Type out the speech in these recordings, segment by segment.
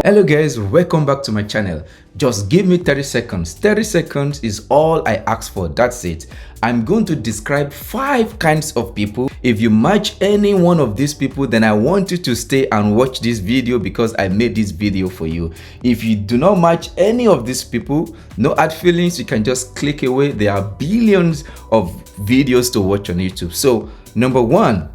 Hello guys, welcome back to my channel. Just give me 30 seconds. 30 seconds is all I ask for. That's it. I'm going to describe 5 kinds of people. If you match any one of these people, then I want you to stay and watch this video because I made this video for you. If you do not match any of these people, no hard feelings, you can just click away. There are billions of videos to watch on YouTube. So number 1,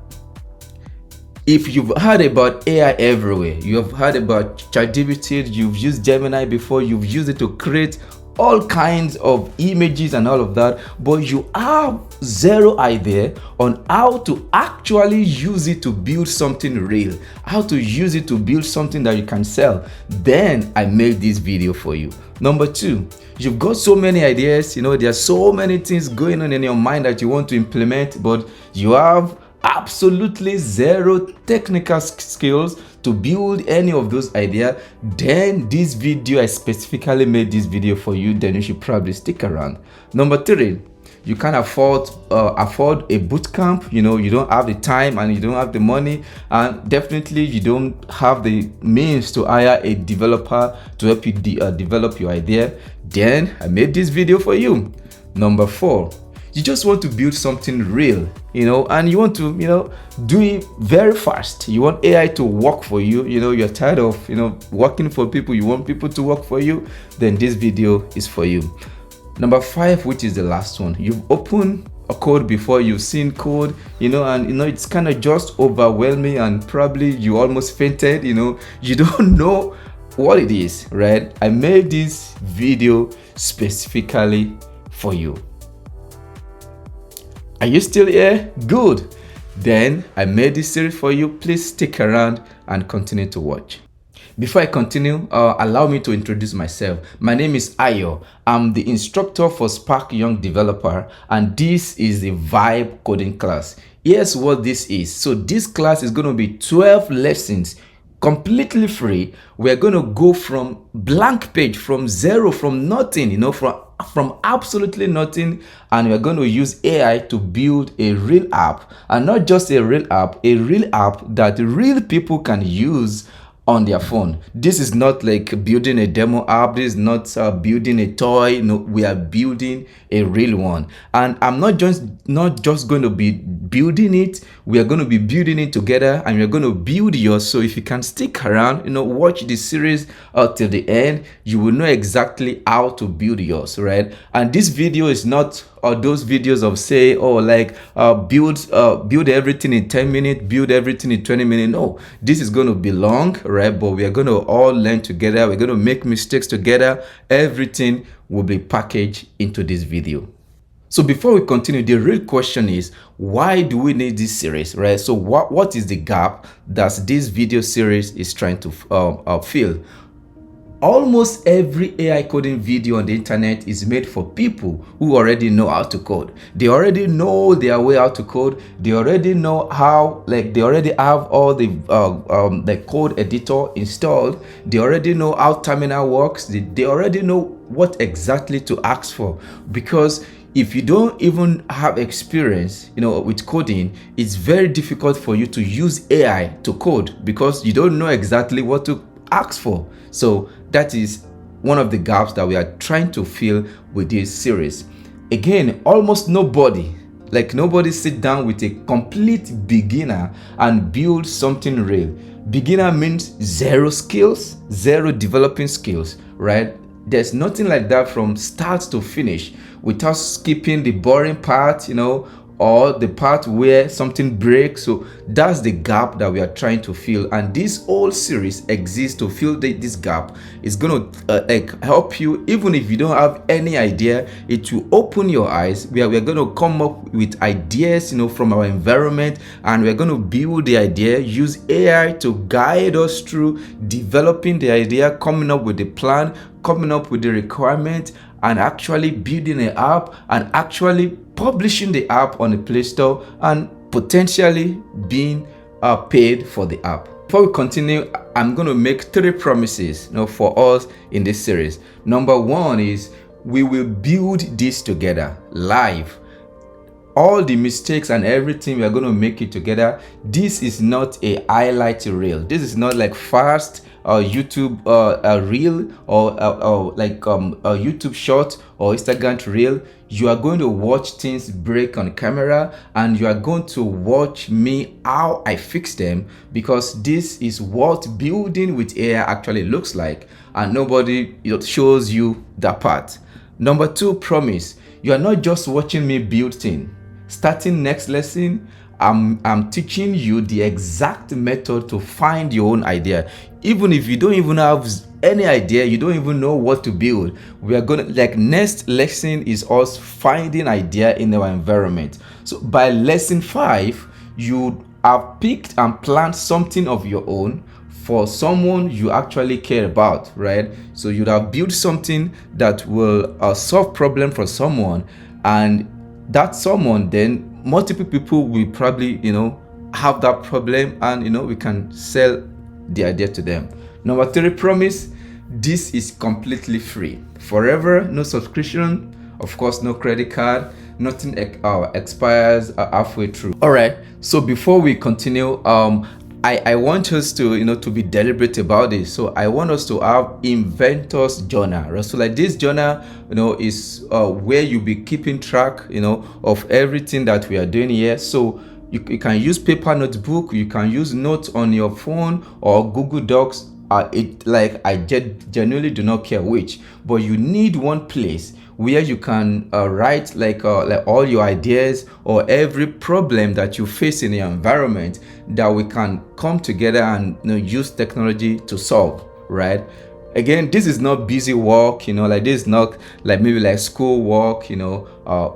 if you've heard about AI everywhere, you have heard about ChatGPT, you've used Gemini before, you've used it to create all kinds of images and all of that, but you have zero idea on how to actually use it to build something real, how to use it to build something that you can sell, then I made this video for you. Number 2, you've got so many ideas, there are so many things going on in your mind that you want to implement, but you have absolutely zero technical skills to build any of those ideas. Then this video, I specifically made this video for you. Then you should probably stick around. Number 3, you can't afford a boot camp. You don't have the time and you don't have the money, and definitely you don't have the means to hire a developer to help you develop your idea. Then I made this video for you. Number 4, you just want to build something real, and you want to, do it very fast. You want AI to work for you. You're tired of, working for people. You want people to work for you. Then this video is for you. Number 5, which is the last one. You've opened a code before, you've seen code, and it's kind of just overwhelming, and probably you almost fainted. You don't know what it is, right? I made this video specifically for you. Are you still here? Good. Then I made this series for you. Please stick around and continue to watch. Before I continue, allow me to introduce myself. My name is Ayo. I'm the instructor for Spark Young Developer, and this is the Vibe coding class. Here's what this is. So this class is going to be 12 lessons, completely free. We're going to go from blank page, from zero, from nothing, from absolutely nothing, and we're going to use AI to build a real app, and not just a real app that real people can use on their phone. This is not like building a demo app. This is not building a toy. No, we are building a real one, and I'm not just going to be building it. We are going to be building it together, and we're going to build yours. So if you can stick around, watch the series till the end, you will know exactly how to build yours, right? And this video is not those videos of say, build everything in 10 minutes, build everything in 20 minutes. No, this is going to be long, right? But we are going to all learn together. We're going to make mistakes together. Everything will be packaged into this video. So before we continue, the real question is, why do we need this series, right? So what is the gap that this video series is trying to fill? Almost every AI coding video on the internet is made for people who already know how to code. They already know their way how to code. They already know how, they already have all the code editor installed. They already know how terminal works. They already know what exactly to ask for. Because if you don't even have experience, with coding, it's very difficult for you to use AI to code because you don't know exactly what to ask for. So that is one of the gaps that we are trying to fill with this series. Again, almost nobody sit down with a complete beginner and build something real. Beginner means zero skills, zero developing skills, right? There's nothing like that from start to finish without skipping the boring part, or the part where something breaks. So that's the gap that we are trying to fill, and this whole series exists to fill this gap. It's going to help you. Even if you don't have any idea, it will open your eyes. We're going to come up with ideas from our environment, and we're going to build the idea, use AI to guide us through developing the idea, coming up with the plan, coming up with the requirement, and actually building an app and actually publishing the app on the Play Store and potentially being paid for the app. Before we continue, I'm going to make 3 promises for us in this series. Number 1 is we will build this together live. all the mistakes and everything, we are going to make it together. This is not a highlight reel. This is not like fast YouTube a reel, or like a YouTube short or Instagram reel, you are going to watch things break on camera, and you are going to watch me how I fix them, because this is what building with AI actually looks like, and nobody shows you that part. Number two, promise. You are not just watching me build things. Starting next lesson, I'm teaching you the exact method to find your own idea. Even if you don't even have any idea, you don't even know what to build, we are gonna, like, next lesson is us finding idea in our environment. So by lesson 5, you have picked and planned something of your own for someone you actually care about, right? So you'd have built something that will solve problem for someone, and that someone, then multiple people will probably have that problem, and we can sell the idea to them. Number 3, promise. This is completely free forever, no subscription, of course no credit card, nothing expires halfway through. All right, so before we continue, I want us to to be deliberate about this. So I want us to have Inventor's journal, right? So like this journal is where you'll be keeping track of everything that we are doing here. So you can use paper notebook, you can use notes on your phone or Google Docs. I genuinely do not care which, but you need one place where you can write like all your ideas or every problem that you face in your environment, that we can come together and use technology to solve, right? Again, this is not busy work, like this is not like maybe like school work,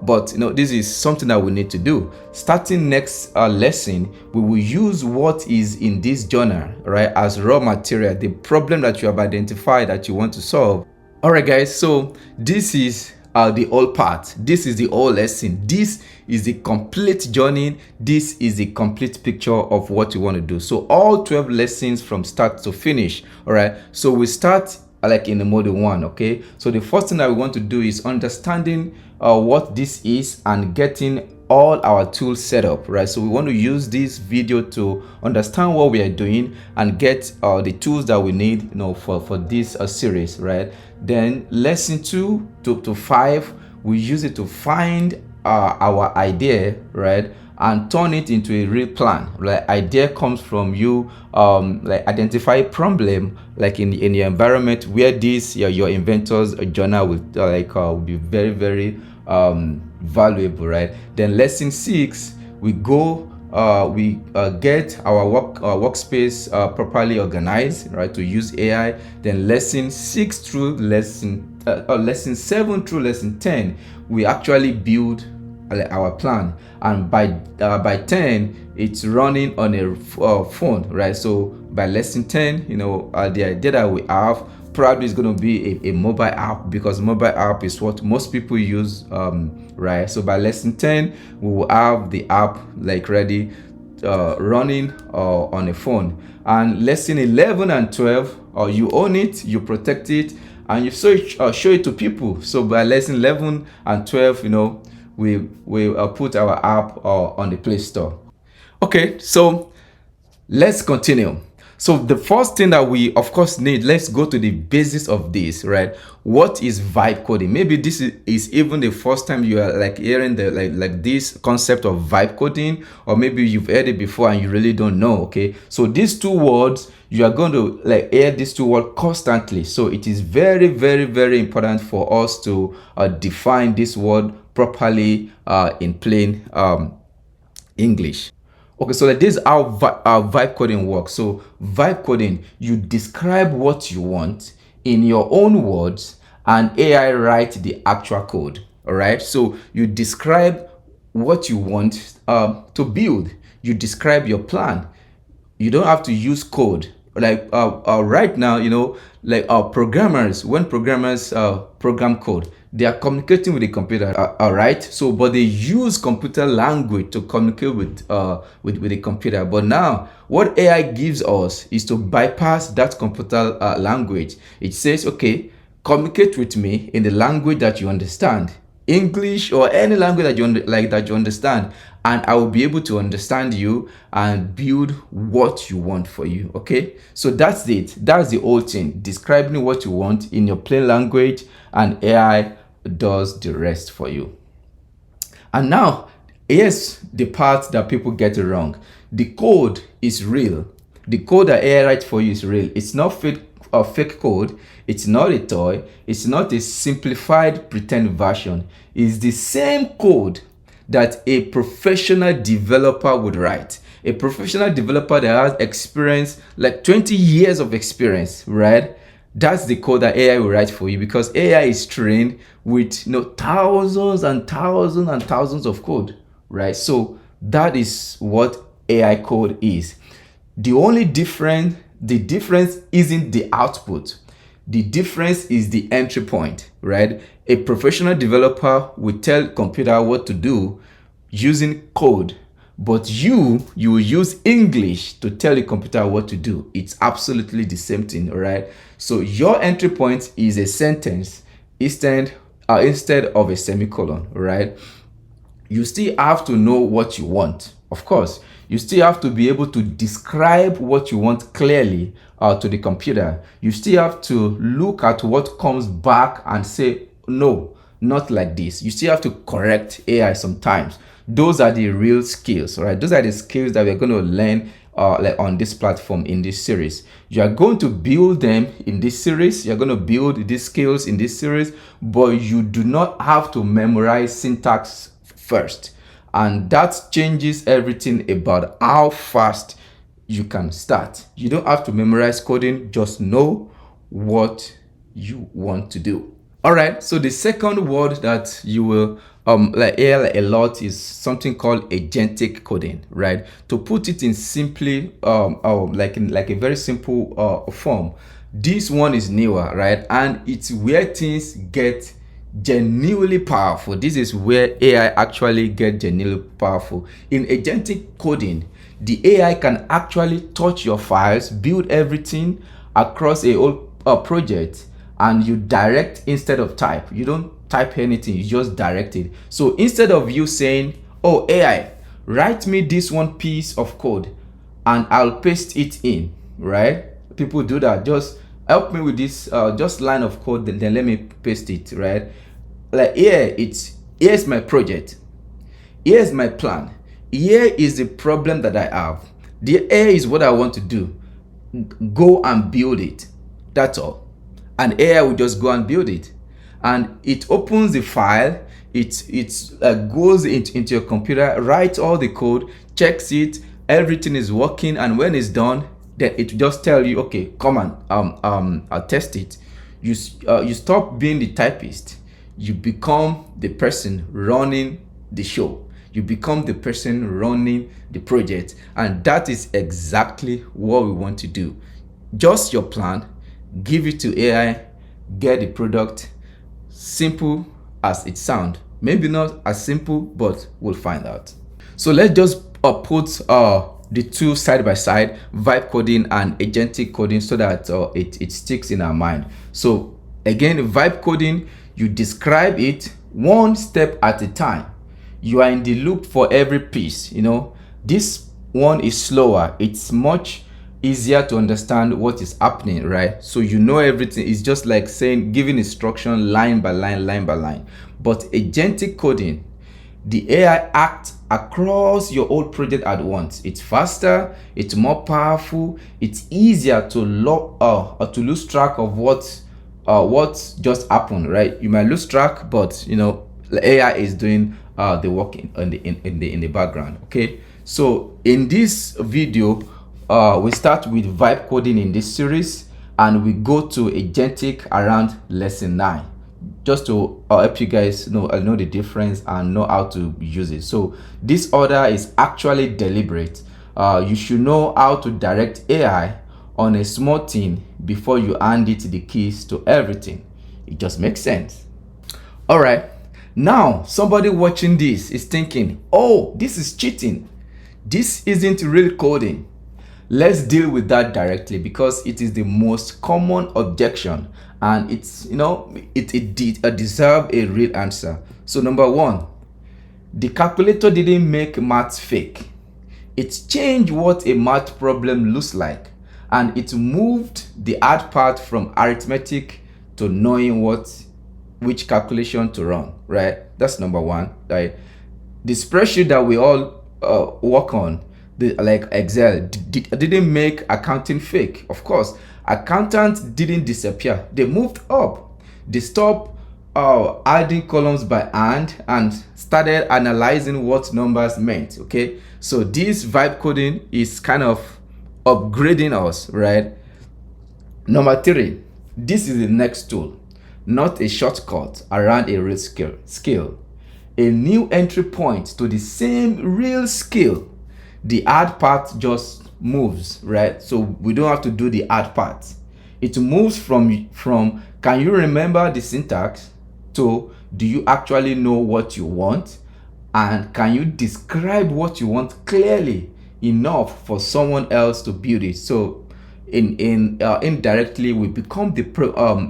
but this is something that we need to do. Starting next lesson, we will use what is in this journal, right, as raw material, the problem that you have identified that you want to solve. All right, guys, so this is the whole part. This is the whole lesson. This is the complete journey. This is the complete picture of what you want to do. So all 12 lessons from start to finish. All right, so we start like in the module 1. Okay, so the first thing that we want to do is understanding what this is and getting all our tools set up, right? So we want to use this video to understand what we are doing and get the tools that we need for this series, right? Then lesson 2 to 5, we use it to find our idea, right, and turn it into a real plan. Like idea comes from you like identify problem like in your environment where this your inventor's journal will be very, very valuable, right? Then lesson 6, we go we get our workspace properly organized, right, to use AI. Then lesson 6 through lesson 7 through lesson 10, we actually build our plan, and by 10 it's running on a phone, right? So by lesson 10, the idea that we have probably is going to be a mobile app, because mobile app is what most people use, right? So by lesson 10, we will have the app like ready running on a phone. And lesson 11 and 12, you own it, you protect it, and you show it to people. So by lesson 11 and 12, we put our app on the Play Store. Okay, so let's continue. So the first thing that we of course need, let's go to the basis of this, right? What is vibe coding? Maybe this is even the first time you are like hearing the like this concept of vibe coding, or maybe you've heard it before and you really don't know. Okay, so these two words, you are going to like hear these two words constantly. So it is very, very, very important for us to define this word properly in plain English. Okay, so like this is how vibe coding works. So vibe coding, you describe what you want in your own words, and AI write the actual code. All right, so you describe what you want to build. You describe your plan. You don't have to use code. Like right now, like programmers, when programmers program code, they are communicating with the computer, all right? So but they use computer language to communicate with the computer. But now what AI gives us is to bypass that computer language. It says, okay, communicate with me in the language that you understand, English or any language that you understand, and I will be able to understand you and build what you want for you. Okay, so that's it. That's the whole thing, describing what you want in your plain language, and AI does the rest for you. And now, here's the part that people get it wrong. The code is real. The code that AI writes for you is real. It's not fake code. It's not a toy. It's not a simplified pretend version. It's the same code that a professional developer would write. A professional developer that has experience, like 20 years of experience, right? That's the code that AI will write for you, because AI is trained with thousands and thousands and thousands of code, right? So that is what AI code is. The difference isn't the output. The difference is the entry point, right? A professional developer will tell computer what to do using code, but you will use English to tell the computer what to do. It's absolutely the same thing, right? So your entry point is a sentence instead of a semicolon, right? You still have to know what you want. Of course, you still have to be able to describe what you want clearly to the computer. You still have to look at what comes back and say, no, not like this. You still have to correct AI sometimes. Those are the real skills, right? Those are the skills that we're going to learn like on this platform in this series. You are going to build them in this series. You're going to build these skills in this series, but you do not have to memorize syntax first. And that changes everything about how fast you can start. You don't have to memorize coding, just know what you want to do. All right, so the second word that you will hear a lot is something called agentic coding, right? To put it in simply like a very simple form, this one is newer, right? And it's where things get genuinely powerful. This is where AI actually get genuinely powerful. In agentic coding, the AI can actually touch your files, build everything across a whole project, and you direct instead of type. You don't type anything, you just direct it. So instead of you saying, oh AI, write me this one piece of code and I'll paste it in, right? People do that. Just help me with this just line of code, then let me paste it, right? Like here's my project, here's my plan, here is the problem that I have, here is what I want to do, go and build it. That's all. And AI will just go and build it, and it opens the file, it goes into your computer, writes all the code, checks it, everything is working, and when it's done, then it will just tell you, okay, come on, I'll test it. You stop being the typist, you become the person running the show, you become the person running the project. And that is exactly what we want to do. Just your plan, give it to AI, get the product. Simple as it sounds. Maybe not as simple, but we'll find out. So let's just put the two side by side, vibe coding and agentic coding, so that it sticks in our mind. So again, vibe coding, you describe it one step at a time. You are in the loop for every piece. This one is slower. It's much easier to understand what is happening, right? So everything. It's just like giving instruction line by line, line by line. But agentic coding, the AI acts across your whole project at once. It's faster, it's more powerful, it's easier to lose track of what just happened, right? You might lose track, but the AI is doing the work in the background. Okay, so in this video, we start with vibe coding in this series, and we go to agentic around lesson 9, just to help you guys know the difference and know how to use it. So this order is actually deliberate. You should know how to direct AI on a small thing before you hand it the keys to everything. It just makes sense. All right, now somebody watching this is thinking, oh, this is cheating, this isn't real coding. Let's deal with that directly, because it is the most common objection, and it deserves a real answer. So number one, The calculator didn't make math fake. It changed what a math problem looks like, and it moved the hard part from arithmetic to knowing which calculation to run, right? That's number one, right? The spreadsheet that we all work on, like Excel, didn't make accounting fake. Of course, accountants didn't disappear. They moved up. They stopped adding columns by hand and started analyzing what numbers meant. Okay, so this vibe coding is kind of upgrading us, right? Number three, this is the next tool, not a shortcut around a real skill, a new entry point to the same real skill. The hard part just moves, right? So we don't have to do the hard part. It moves from can you remember the syntax to do you actually know what you want, and can you describe what you want clearly enough for someone else to build it. So indirectly we become the program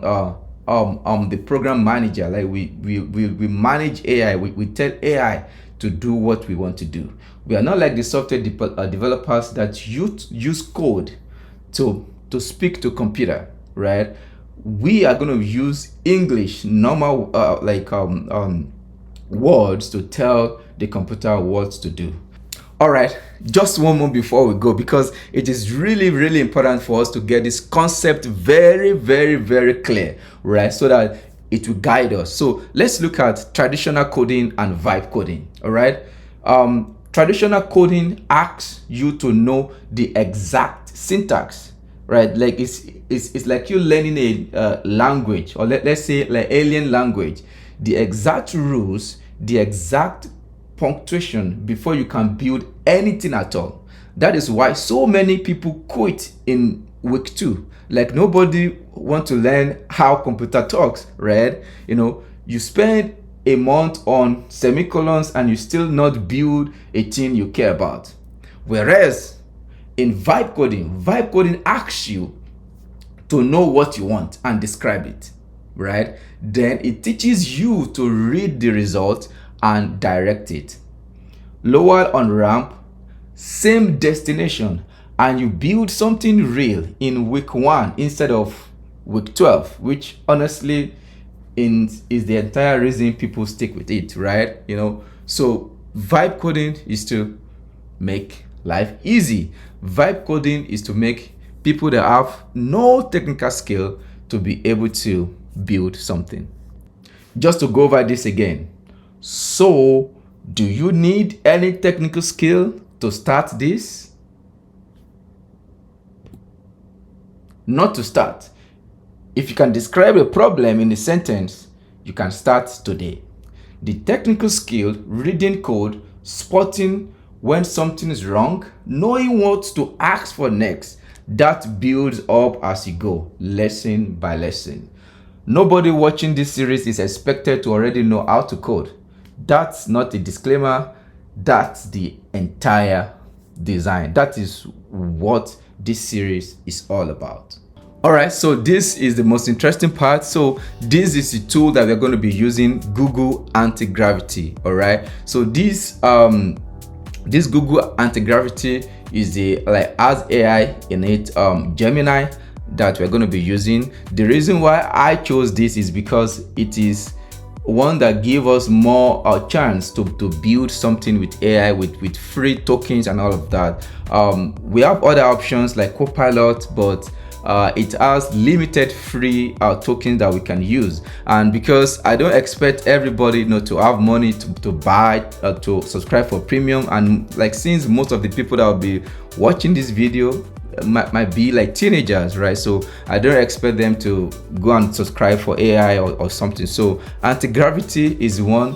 manager. Like we manage AI. We tell AI to do what we want to do. We are not like the software developers that use code to speak to computer, right? We are going to use English normal words to tell the computer what to do. All right, just one more before we go, because it is really important for us to get this concept very clear, right? So that it will guide us. So let's look at traditional coding and vibe coding. All right. Traditional coding asks you to know the exact syntax, right? Like it's like you learning a language, or let's say like alien language, the exact rules, the exact punctuation before you can build anything at all. That is why so many people quit in week 2. Like nobody want to learn how computer talks, right? You spend a month on semicolons and you still not build a thing you care about. Whereas in vibe coding asks you to know what you want and describe it, right? Then it teaches you to read the result and direct it. Lower on ramp, same destination, and you build something real in week 1 instead of week 12, which honestly is the entire reason people stick with it, right? So vibe coding is to make life easy. Vibe coding is to make people that have no technical skill to be able to build something. Just to go over this again. So, do you need any technical skill to start this? Not to start. If you can describe a problem in a sentence, you can start today. The technical skill, reading code, spotting when something is wrong, knowing what to ask for next, that builds up as you go, lesson by lesson. Nobody watching this series is expected to already know how to code. That's not a disclaimer. That's the entire design. That is what this series is all about. All right, so this is the most interesting part. So this is the tool that we're going to be using, Google Antigravity. All right, so this Google Antigravity is has AI in it, Gemini, that we're going to be using. The reason why I chose this is because it is one that give us more chance to build something with AI with free tokens and all of that. We have other options like Copilot, but it has limited free tokens that we can use. And because I don't expect everybody to have money to buy to subscribe for premium, and like since most of the people that will be watching this video might be like teenagers, right? So I don't expect them to go and subscribe for AI or something. So Antigravity is one.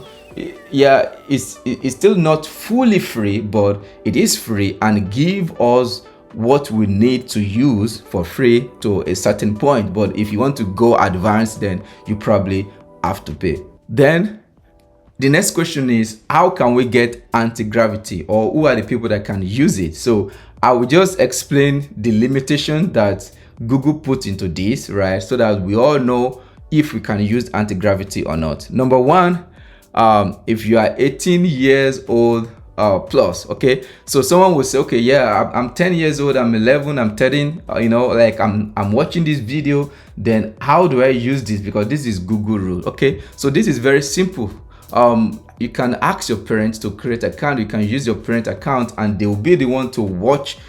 Yeah, it's still not fully free, but it is free and give us what we need to use for free to a certain point. But if you want to go advanced, then you probably have to pay. Then the next question is, how can we get anti-gravity, or who are the people that can use it? So I will just explain the limitation that Google put into this, right? So that we all know if we can use anti-gravity or not. Number one, if you are 18 years old plus. Okay, so someone will say, okay, yeah, I'm 10 years old, I'm 11, I'm 13, you know, like I'm watching this video. Then how do I use this? Because this is Google rule. Okay, so this is very simple. You can ask your parents to create an account. You can use your parent account and they will be the one to watch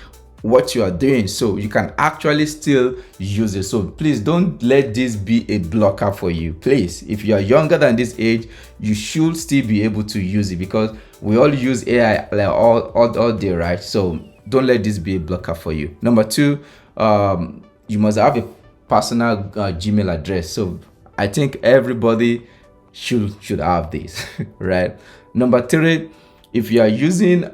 what you are doing, so you can actually still use it. So please don't let this be a blocker for you. Please, if you are younger than this age, you should still be able to use it, because we all use AI like all day, right? So don't let this be a blocker for you. Number two, you must have a personal Gmail address. So I think everybody should have this right? Number three, if you are using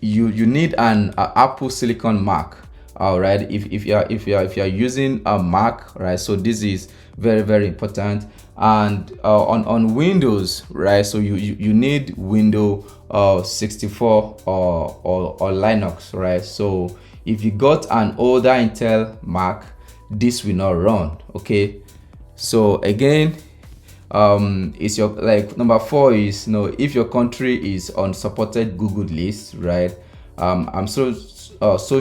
you need an Apple Silicon Mac. All right, if you are using a Mac, right? So this is very important. And on Windows, right? So you need Windows 64 or Linux, right? So if you got an older Intel Mac, this will not run. Okay, so again, it's your, like, number four is, you know, if your country is on supported Google list, right? I'm so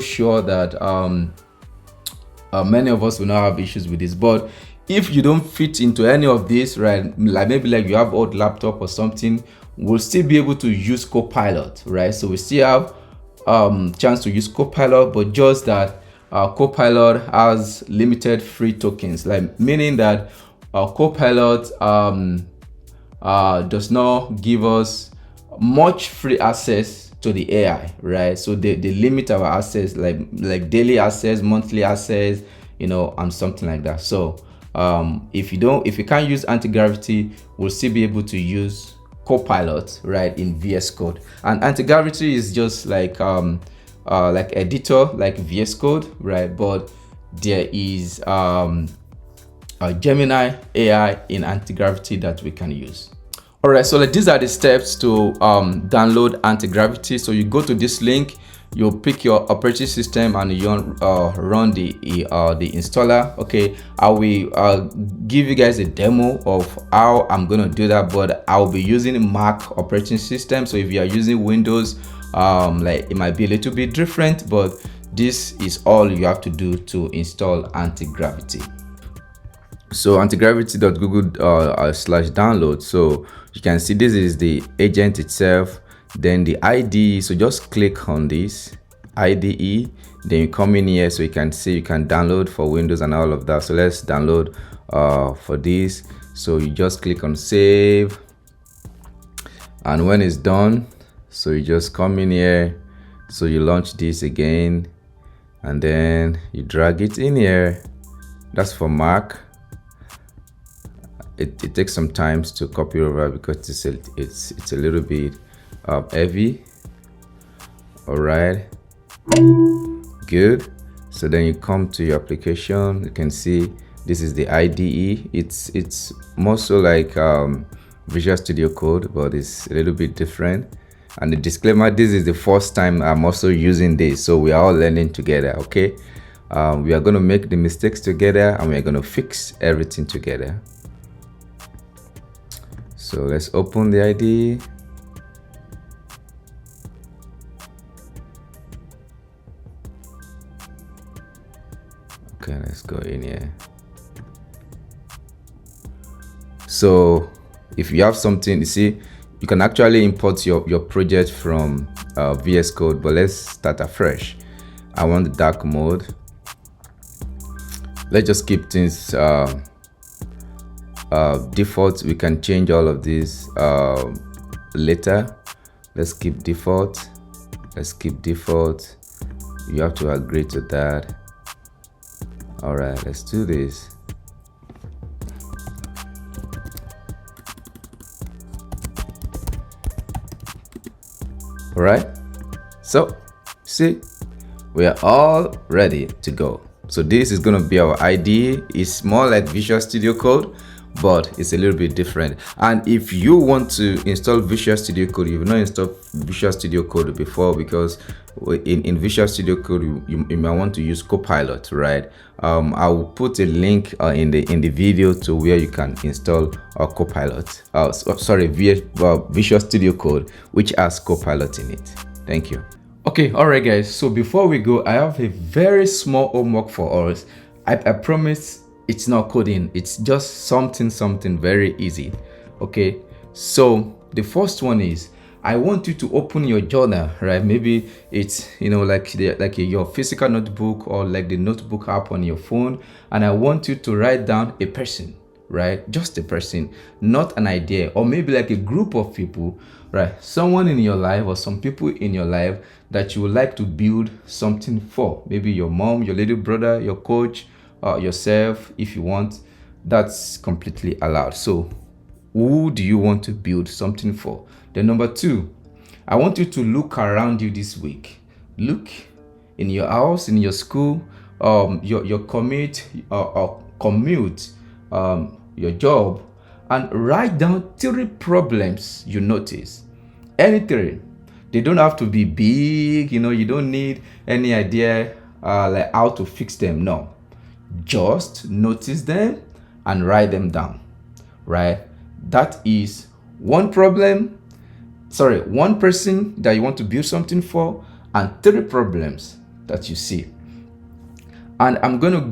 sure that many of us will not have issues with this. But if you don't fit into any of this, right, like maybe like you have old laptop or something, we'll still be able to use Copilot, right? So we still have chance to use Copilot, but just that Copilot has limited free tokens, like meaning that Copilot does not give us much free access to the AI, right? So they limit our access, like daily access, monthly access, you know, and something like that. So if you can't use Antigravity, we'll still be able to use Copilot, right, in VS Code. And Antigravity is just like editor, like VS Code, right? But there is Gemini AI in Antigravity that we can use. All right, so like these are the steps to download Antigravity. So you go to this link, you'll pick your operating system and you run the installer. Okay, I will give you guys a demo of how I'm gonna do that, but I'll be using Mac operating system. So if you are using Windows, like it might be a little bit different, but this is all you have to do to install Antigravity. So antigravity.google/download. So you can see this is the agent itself, then the IDE. So just click on this IDE, then you come in here, so you can see you can download for Windows and all of that. So let's download for this. So you just click on save, and when it's done, so you just come in here, so you launch this again, and then you drag it in here. That's for Mac. It takes some time to copy over because it's a little bit heavy. All right, good. So then you come to your application. You can see this is the IDE. It's more so like Visual Studio Code, but it's a little bit different. And the disclaimer: this is the first time I'm also using this, so we are all learning together. Okay, we are going to make the mistakes together, and we are going to fix everything together. So let's open the IDE. Okay, let's go in here. So if you have something, you see, you can actually import your project from VS Code, but let's start afresh. I want the dark mode. Let's just keep things default. We can change all of these later. Let's keep default. Let's keep default. You have to agree to that. All right, let's do this. All right, so see, we are all ready to go. So this is going to be our IDE. It's more like Visual Studio Code, but it's a little bit different. And if you want to install Visual Studio Code, you've not installed Visual Studio Code before, because in Visual Studio Code you might want to use Copilot, right? I will put a link in the video to where you can install Copilot. Visual Studio Code, which has Copilot in it. Thank you. Okay, all right, guys. So before we go, I have a very small homework for us. I promise it's not coding. It's just something very easy. Okay. So the first one is, I want you to open your journal, right? Maybe it's, like your physical notebook, or like the notebook app on your phone. And I want you to write down a person, right? Just a person, not an idea, or maybe like a group of people, right? Someone in your life, or some people in your life that you would like to build something for. Maybe your mom, your little brother, your coach, yourself, if you want. That's completely allowed. So who do you want to build something for? Then number 2, I want you to look around you this week. Look in your house, in your school, your commute, your job, and write down 3 problems you notice. Any 3. They don't have to be big. You don't need any idea like how to fix them. No, just notice them and write them down, right? That is one person that you want to build something for, and 3 problems that you see. And I'm gonna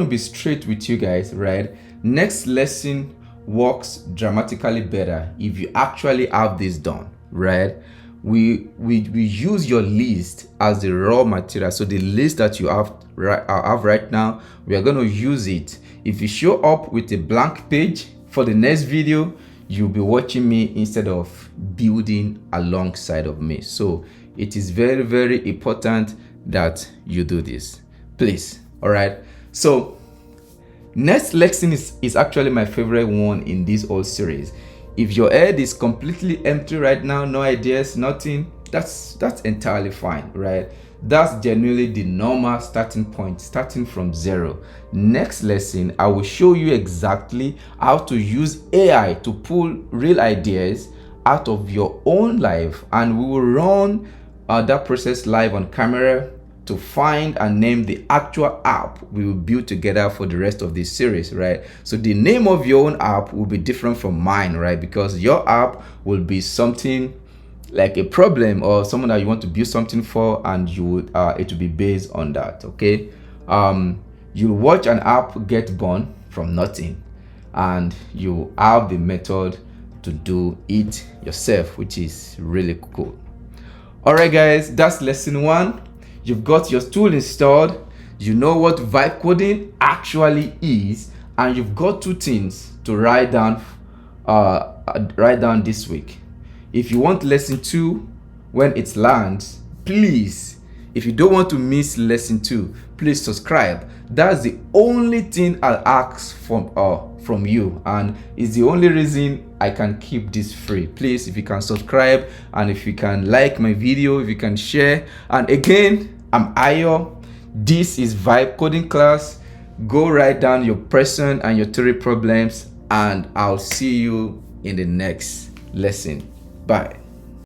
be straight with you guys, right? Next lesson works dramatically better if you actually have this done, right? We use your list as the raw material. So the list that you have right now, we are going to use it. If you show up with a blank page for the next video, you'll be watching me instead of building alongside of me. So it is very important that you do this, please. All right. So next lesson is actually my favorite one in this whole series. If your head is completely empty right now, no ideas, nothing, that's entirely fine, right? That's genuinely the normal starting point, starting from 0. Next lesson, I will show you exactly how to use AI to pull real ideas out of your own life, and we will run that process live on camera to find and name the actual app we will build together for the rest of this series, right? So the name of your own app will be different from mine, right? Because your app will be something like a problem or someone that you want to build something for, and you would it will be based on that. Okay. You'll watch an app get born from nothing, and you have the method to do it yourself, which is really cool. All right, guys, that's lesson 1. You've got your tool installed, you know what vibe coding actually is, and you've got 2 things to write down this week. If you want lesson 2 when it lands, please, if you don't want to miss lesson 2, please subscribe. That's the only thing I'll ask from you, and it's the only reason I can keep this free. Please, if you can subscribe, and if you can like my video, if you can share. And again, I'm Ayo. This is Vibe Coding Class. Go write down your person and your 3 problems, and I'll see you in the next lesson. Bye.